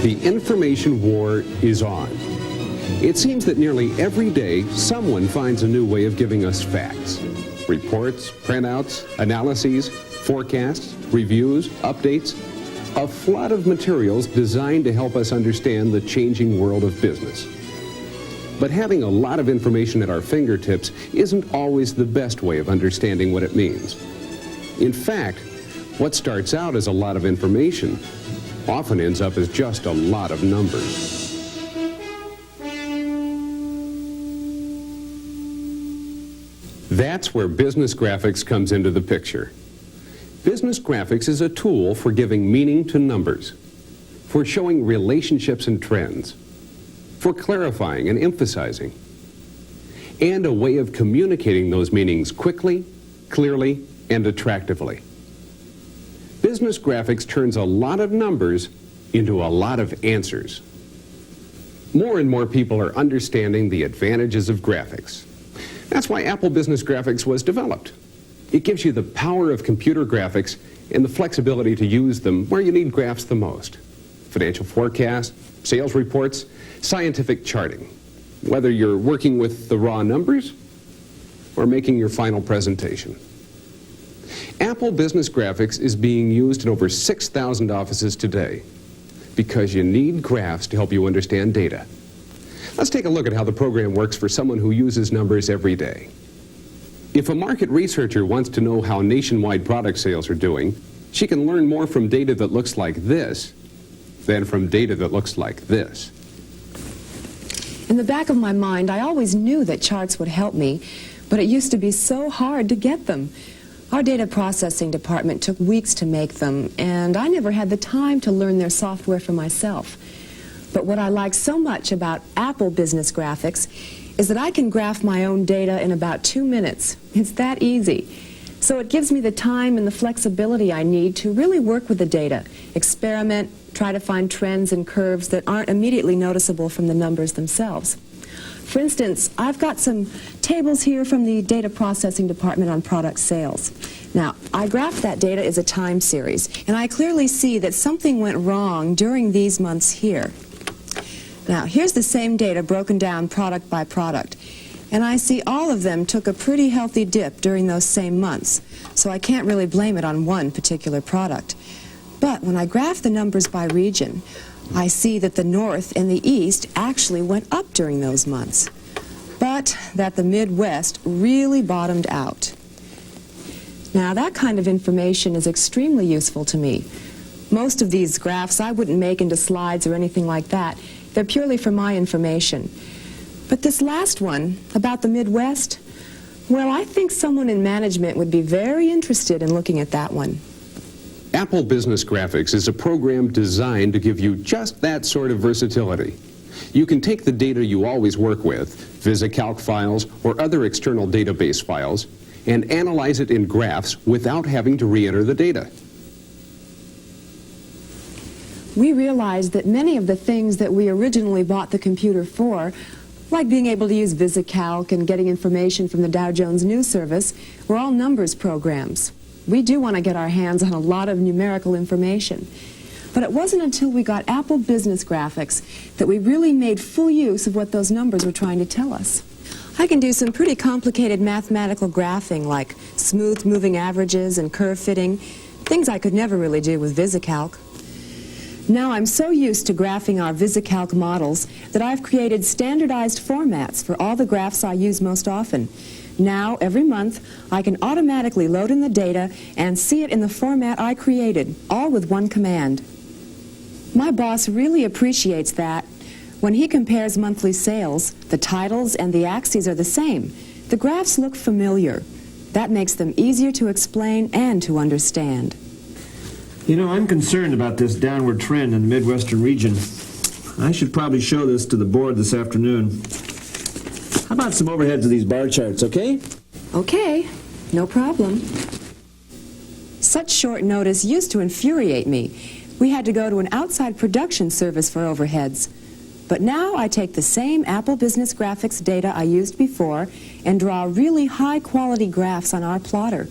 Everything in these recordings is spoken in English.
The information war is on. It seems that nearly every day, someone finds a new way of giving us facts. Reports, printouts, analyses, forecasts, reviews, updates. A flood of materials designed to help us understand the changing world of business. But having a lot of information at our fingertips isn't always the best way of understanding what it means. In fact, what starts out as a lot of information often ends up as just a lot of numbers. That's where business graphics comes into the picture. Business graphics is a tool for giving meaning to numbers, for showing relationships and trends, for clarifying and emphasizing, and a way of communicating those meanings quickly, clearly, and attractively. Business graphics turns a lot of numbers into a lot of answers. More and more people are understanding the advantages of graphics. That's why Apple Business Graphics was developed. It gives you the power of computer graphics and the flexibility to use them where you need graphs the most. Financial forecasts, sales reports, scientific charting. Whether you're working with the raw numbers or making your final presentation. Apple Business Graphics is being used in over 6,000 offices today because you need graphs to help you understand data. Let's take a look at how the program works for someone who uses numbers every day. If a market researcher wants to know how nationwide product sales are doing, she can learn more from data that looks like this than from data that looks like this. In the back of my mind, I always knew that charts would help me, but it used to be so hard to get them. Our data processing department took weeks to make them, and I never had the time to learn their software for myself. But what I like so much about Apple Business Graphics is that I can graph my own data in about 2 minutes. It's that easy. So it gives me the time and the flexibility I need to really work with the data, experiment, try to find trends and curves that aren't immediately noticeable from the numbers themselves. For instance, I've got some tables here from the data processing department on product sales. Now, I graphed that data as a time series, and I clearly see that something went wrong during these months here. Now, here's the same data broken down product by product, and I see all of them took a pretty healthy dip during those same months, so I can't really blame it on one particular product. But when I graph the numbers by region, I see that the North and the East actually went up during those months, but that the Midwest really bottomed out. Now, that kind of information is extremely useful to me. Most of these graphs I wouldn't make into slides or anything like that. They're purely for my information. But this last one, about the Midwest, well, I think someone in management would be very interested in looking at that one. Apple Business Graphics is a program designed to give you just that sort of versatility. You can take the data you always work with, VisiCalc files or other external database files, and analyze it in graphs without having to re-enter the data. We realized that many of the things that we originally bought the computer for, like being able to use VisiCalc and getting information from the Dow Jones News Service, were all numbers programs. We do want to get our hands on a lot of numerical information. But it wasn't until we got Apple Business Graphics that we really made full use of what those numbers were trying to tell us. I can do some pretty complicated mathematical graphing, like smooth moving averages and curve fitting, things I could never really do with VisiCalc. Now I'm so used to graphing our VisiCalc models that I've created standardized formats for all the graphs I use most often. Now, every month, I can automatically load in the data and see it in the format I created, all with one command. My boss really appreciates that. When he compares monthly sales, the titles and the axes are the same. The graphs look familiar. That makes them easier to explain and to understand. You know, I'm concerned about this downward trend in the Midwestern region. I should probably show this to the board this afternoon. How about some overheads of these bar charts, okay? Okay, no problem. Such short notice used to infuriate me. We had to go to an outside production service for overheads. But now I take the same Apple Business Graphics data I used before and draw really high-quality graphs on our plotter.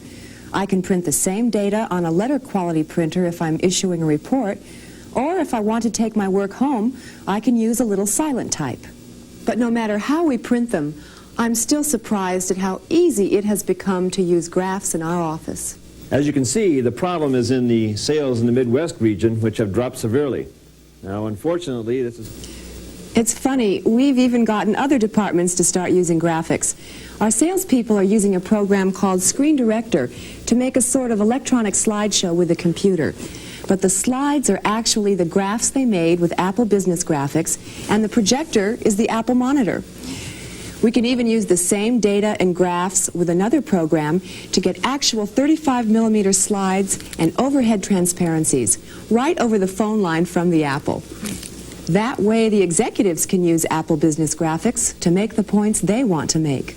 I can print the same data on a letter quality printer if I'm issuing a report, Or if I want to take my work home, I can use a little silent type. But no matter how we print them, I'm still surprised at how easy it has become to use graphs in our office. As you can see, the problem is in the sales in the Midwest region, which have dropped severely. Now, unfortunately, this is... It's funny, we've even gotten other departments to start using graphics. Our salespeople are using a program called Screen Director to make a sort of electronic slideshow with a computer. But the slides are actually the graphs they made with Apple Business Graphics, and the projector is the Apple monitor. We can even use the same data and graphs with another program to get actual 35mm slides and overhead transparencies right over the phone line from the Apple. That way the executives can use Apple Business Graphics to make the points they want to make.